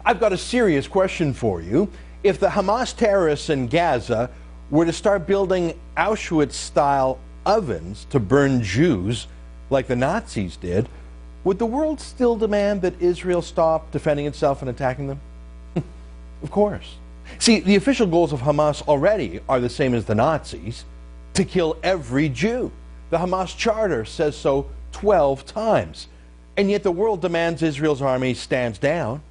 I've got a serious question for you. If the Hamas terrorists in Gaza were to start building Auschwitz-style ovens to burn Jews like the Nazis did, would the world still demand that Israel stop defending itself and attacking them? Of course. See, the official goals of Hamas already are the same as the Nazis: to kill every Jew. The Hamas charter says so 12 times. And yet the world demands Israel's army stands down.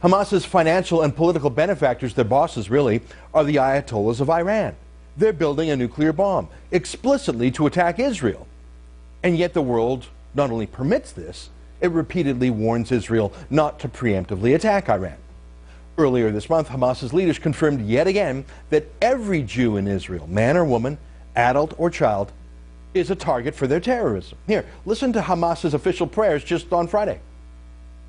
Hamas's financial and political benefactors, their bosses really, are the Ayatollahs of Iran. They're building a nuclear bomb explicitly to attack Israel. And yet the world not only permits this, it repeatedly warns Israel not to preemptively attack Iran. Earlier this month, Hamas's leaders confirmed yet again that every Jew in Israel, man or woman, adult or child, is a target for their terrorism. Here, listen to Hamas's official prayers just on Friday.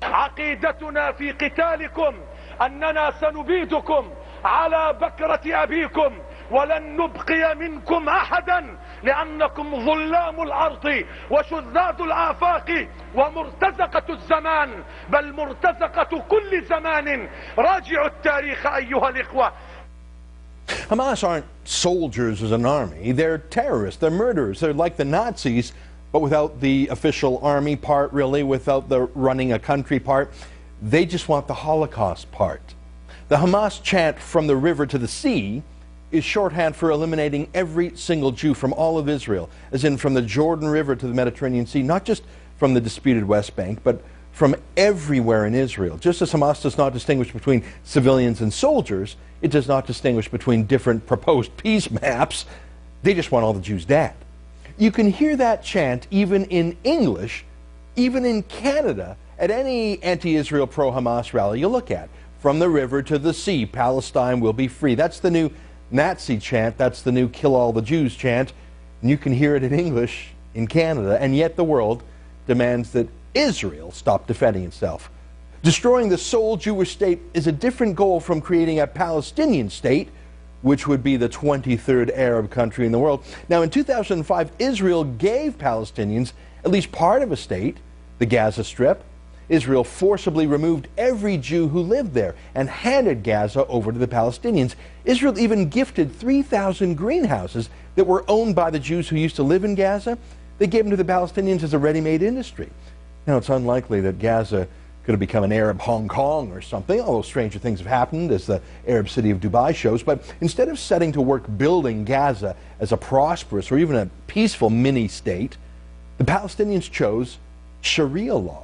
عقيدتنا في قتالكم أننا سنبيدكم على بكرة أبيكم ولن نبقي منكم أحدا لأنكم ظلام الأرض وشذاذ الآفاق ومرتزقة الزمان بل مرتزقة كل زمان راجعوا التاريخ أيها الإخوة. Hamas aren't soldiers as an army. They're terrorists. They're murderers. They're like the Nazis, but without the official army part, really, without the running a country part. They just want the Holocaust part. The Hamas chant, "From the river to the sea," is shorthand for eliminating every single Jew from all of Israel, as in from the Jordan River to the Mediterranean Sea, not just from the disputed West Bank, but from everywhere in Israel. Just as Hamas does not distinguish between civilians and soldiers, it does not distinguish between different proposed peace maps. They just want all the Jews dead. You can hear that chant even in English, even in Canada, at any anti-Israel pro-Hamas rally you look at. From the river to the sea, Palestine will be free. That's the new Nazi chant. That's the new kill all the Jews chant. And you can hear it in English in Canada, and yet the world demands that Israel stop defending itself. Destroying the sole Jewish state is a different goal from creating a Palestinian state, which would be the 23rd Arab country in the world. Now, in 2005, Israel gave Palestinians at least part of a state, the Gaza Strip. Israel forcibly removed every Jew who lived there and handed Gaza over to the Palestinians. Israel even gifted 3,000 greenhouses that were owned by the Jews who used to live in Gaza. They gave them to the Palestinians as a ready-made industry. Now, it's unlikely that Gaza could have become an Arab Hong Kong or something, although stranger things have happened, as the Arab city of Dubai shows. But instead of setting to work building Gaza as a prosperous or even a peaceful mini-state, the Palestinians chose Sharia law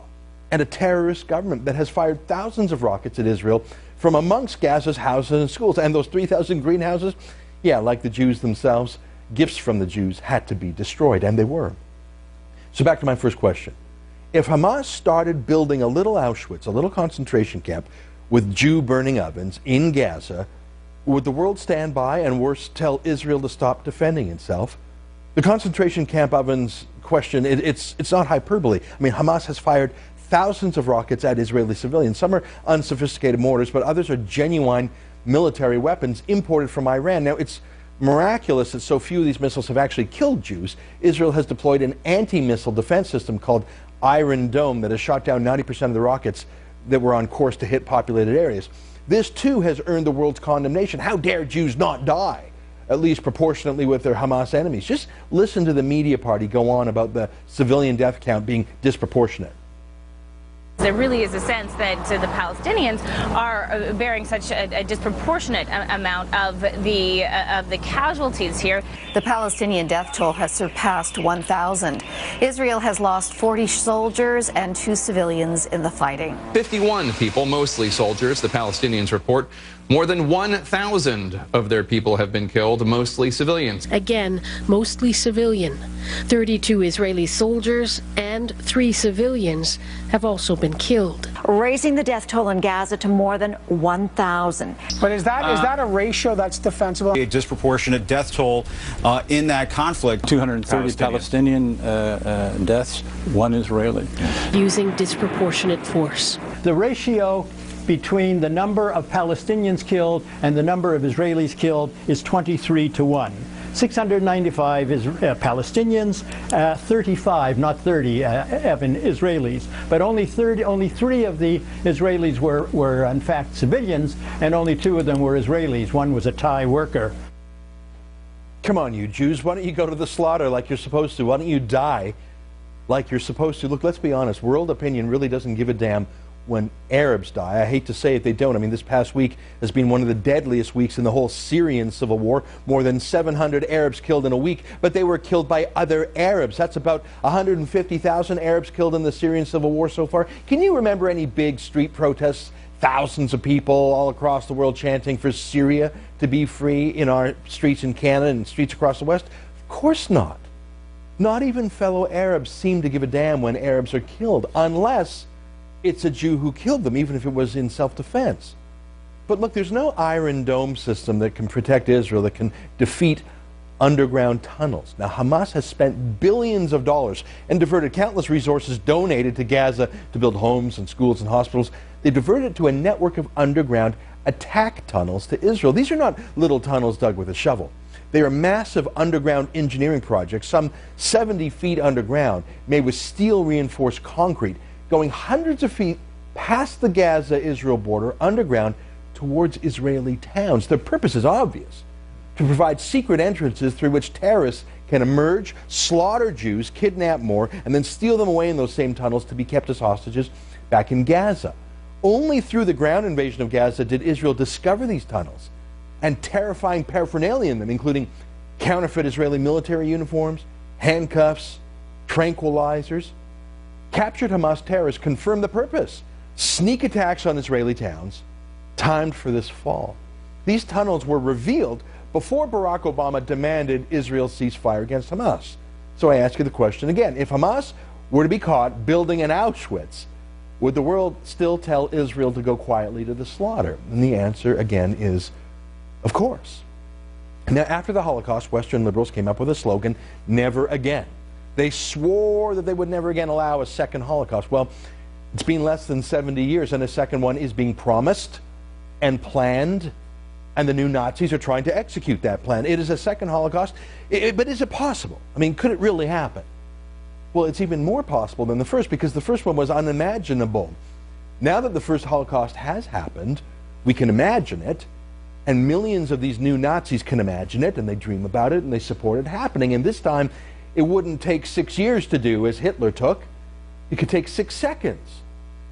and a terrorist government that has fired thousands of rockets at Israel from amongst Gaza's houses and schools. And those 3,000 greenhouses, yeah, like the Jews themselves, gifts from the Jews had to be destroyed, and they were. So back to my first question. If Hamas started building a little Auschwitz, a little concentration camp with Jew-burning ovens in Gaza, would the world stand by and, worse, tell Israel to stop defending itself? The concentration camp ovens question, it's not hyperbole. I mean, Hamas has fired thousands of rockets at Israeli civilians. Some are unsophisticated mortars, but others are genuine military weapons imported from Iran. Now, it's miraculous that so few of these missiles have actually killed Jews. Israel has deployed an anti-missile defense system called Iron Dome that has shot down 90% of the rockets that were on course to hit populated areas. This too has earned the world's condemnation. How dare Jews not die, at least proportionately with their Hamas enemies? Just listen to the media party go on about the civilian death count being disproportionate. There really is a sense that the Palestinians are bearing such a disproportionate amount of the casualties here. The Palestinian death toll has surpassed 1,000. Israel has lost 40 soldiers and 2 civilians in the fighting. 51 people, mostly soldiers, the Palestinians report. More than 1,000 of their people have been killed, mostly civilians. Again, mostly civilian. 32 Israeli soldiers and 3 civilians have also been killed, raising the death toll in Gaza to more than 1,000. But is that a ratio that's defensible? A disproportionate death toll in that conflict. 230 Palestinian deaths, 1 Israeli. using disproportionate force. The ratio between the number of Palestinians killed and the number of Israelis killed is 23 to 1. 695 Palestinians, 35, not 30, Evan, Israelis. But only 3 of the Israelis were in fact civilians, and only 2 of them were Israelis. One was a Thai worker. Come on, you Jews, why don't you go to the slaughter like you're supposed to? Why don't you die like you're supposed to? Look, let's be honest, world opinion really doesn't give a damn when Arabs die. I hate to say it, they don't. I mean, this past week has been one of the deadliest weeks in the whole Syrian civil war. More than 700 Arabs killed in a week, but they were killed by other Arabs. That's about 150,000 Arabs killed in the Syrian civil war so far. Can you remember any big street protests? Thousands of people all across the world chanting for Syria to be free in our streets in Canada and streets across the West? Of course not. Not even fellow Arabs seem to give a damn when Arabs are killed, unless it's a Jew who killed them, even if it was in self-defense. But look, there's no Iron Dome system that can protect Israel, that can defeat underground tunnels. Now, Hamas has spent billions of dollars and diverted countless resources donated to Gaza to build homes and schools and hospitals. They diverted it to a network of underground attack tunnels to Israel. These are not little tunnels dug with a shovel. They are massive underground engineering projects, some 70 feet underground, made with steel-reinforced concrete, going hundreds of feet past the Gaza-Israel border underground towards Israeli towns. Their purpose is obvious: to provide secret entrances through which terrorists can emerge, slaughter Jews, kidnap more, and then steal them away in those same tunnels to be kept as hostages back in Gaza. Only through the ground invasion of Gaza did Israel discover these tunnels and terrifying paraphernalia in them, including counterfeit Israeli military uniforms, handcuffs, tranquilizers. Captured Hamas terrorists confirmed the purpose: sneak attacks on Israeli towns, timed for this fall. These tunnels were revealed before Barack Obama demanded Israel ceasefire against Hamas. So I ask you the question again: if Hamas were to be caught building an Auschwitz, would the world still tell Israel to go quietly to the slaughter? And the answer again is, of course. Now, after the Holocaust, Western liberals came up with a slogan: never again. They swore that they would never again allow a second Holocaust. Well, it's been less than 70 years, and a second one is being promised and planned, and the new Nazis are trying to execute that plan. It is a second Holocaust, but is it possible? I mean, could it really happen? Well, it's even more possible than the first, because the first one was unimaginable. Now that the first Holocaust has happened, we can imagine it, and millions of these new Nazis can imagine it, and they dream about it, and they support it happening. And this time, it wouldn't take 6 years to do as Hitler took. It could take 6 seconds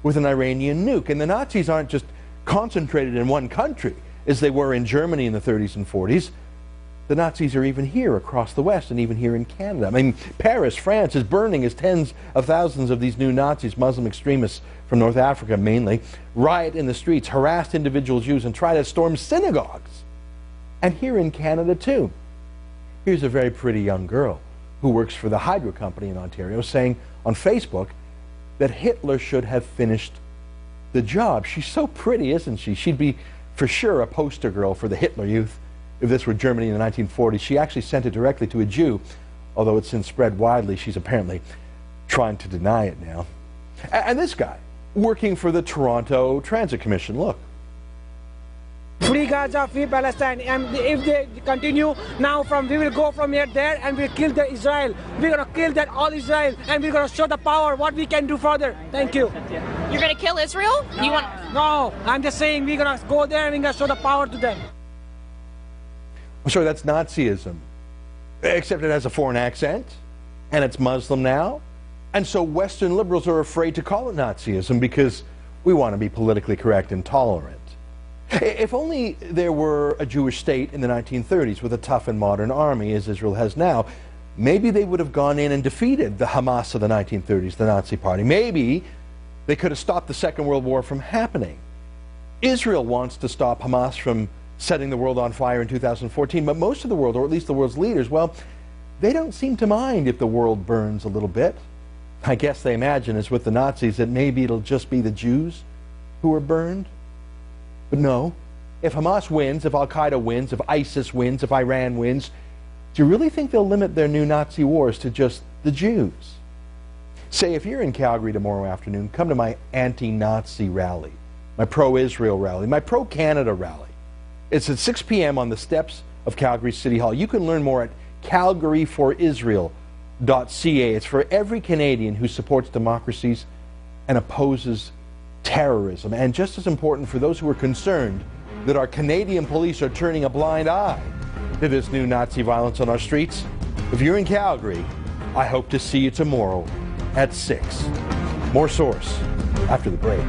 with an Iranian nuke. And the Nazis aren't just concentrated in one country, as they were in Germany in the 30s and 40s. The Nazis are even here across the West, and even here in Canada. I mean, Paris, France is burning as tens of thousands of these new Nazis, Muslim extremists from North Africa mainly, riot in the streets, harass individual Jews, and try to storm synagogues. And here in Canada too. Here's a very pretty young girl who works for the Hydro Company in Ontario, saying on Facebook that Hitler should have finished the job. She's so pretty, isn't she? She'd be for sure a poster girl for the Hitler Youth if this were Germany in the 1940s. She actually sent it directly to a Jew, although it's since spread widely. She's apparently trying to deny it now. And this guy, working for the Toronto Transit Commission, look. Free Gaza, free Palestine, and if they continue now, we will go from here there, and we'll kill the Israel. We're gonna kill that all Israel, and we're gonna show the power what we can do further. Thank you. You're going to kill Israel? No, you want? No, I'm just saying we're gonna go there and we're gonna show the power to them. I'm sorry, that's Nazism, except it has a foreign accent, and it's Muslim now, and so Western liberals are afraid to call it Nazism because we want to be politically correct and tolerant. If only there were a Jewish state in the 1930s with a tough and modern army, as Israel has now, maybe they would have gone in and defeated the Hamas of the 1930s, the Nazi Party. Maybe they could have stopped the Second World War from happening. Israel wants to stop Hamas from setting the world on fire in 2014, but most of the world, or at least the world's leaders, well, they don't seem to mind if the world burns a little bit. I guess they imagine, as with the Nazis, that maybe it'll just be the Jews who are burned. But no, if Hamas wins, if Al-Qaeda wins, if ISIS wins, if Iran wins, do you really think they'll limit their new Nazi wars to just the Jews? Say, if you're in Calgary tomorrow afternoon, come to my anti-Nazi rally, my pro-Israel rally, my pro-Canada rally. It's at 6 p.m. on the steps of Calgary City Hall. You can learn more at calgaryforisrael.ca. It's for every Canadian who supports democracies and opposes terrorism. And just as important, for those who are concerned that our Canadian police are turning a blind eye to this new Nazi violence on our streets. If you're in Calgary, I hope to see you tomorrow at 6. More Source after the break.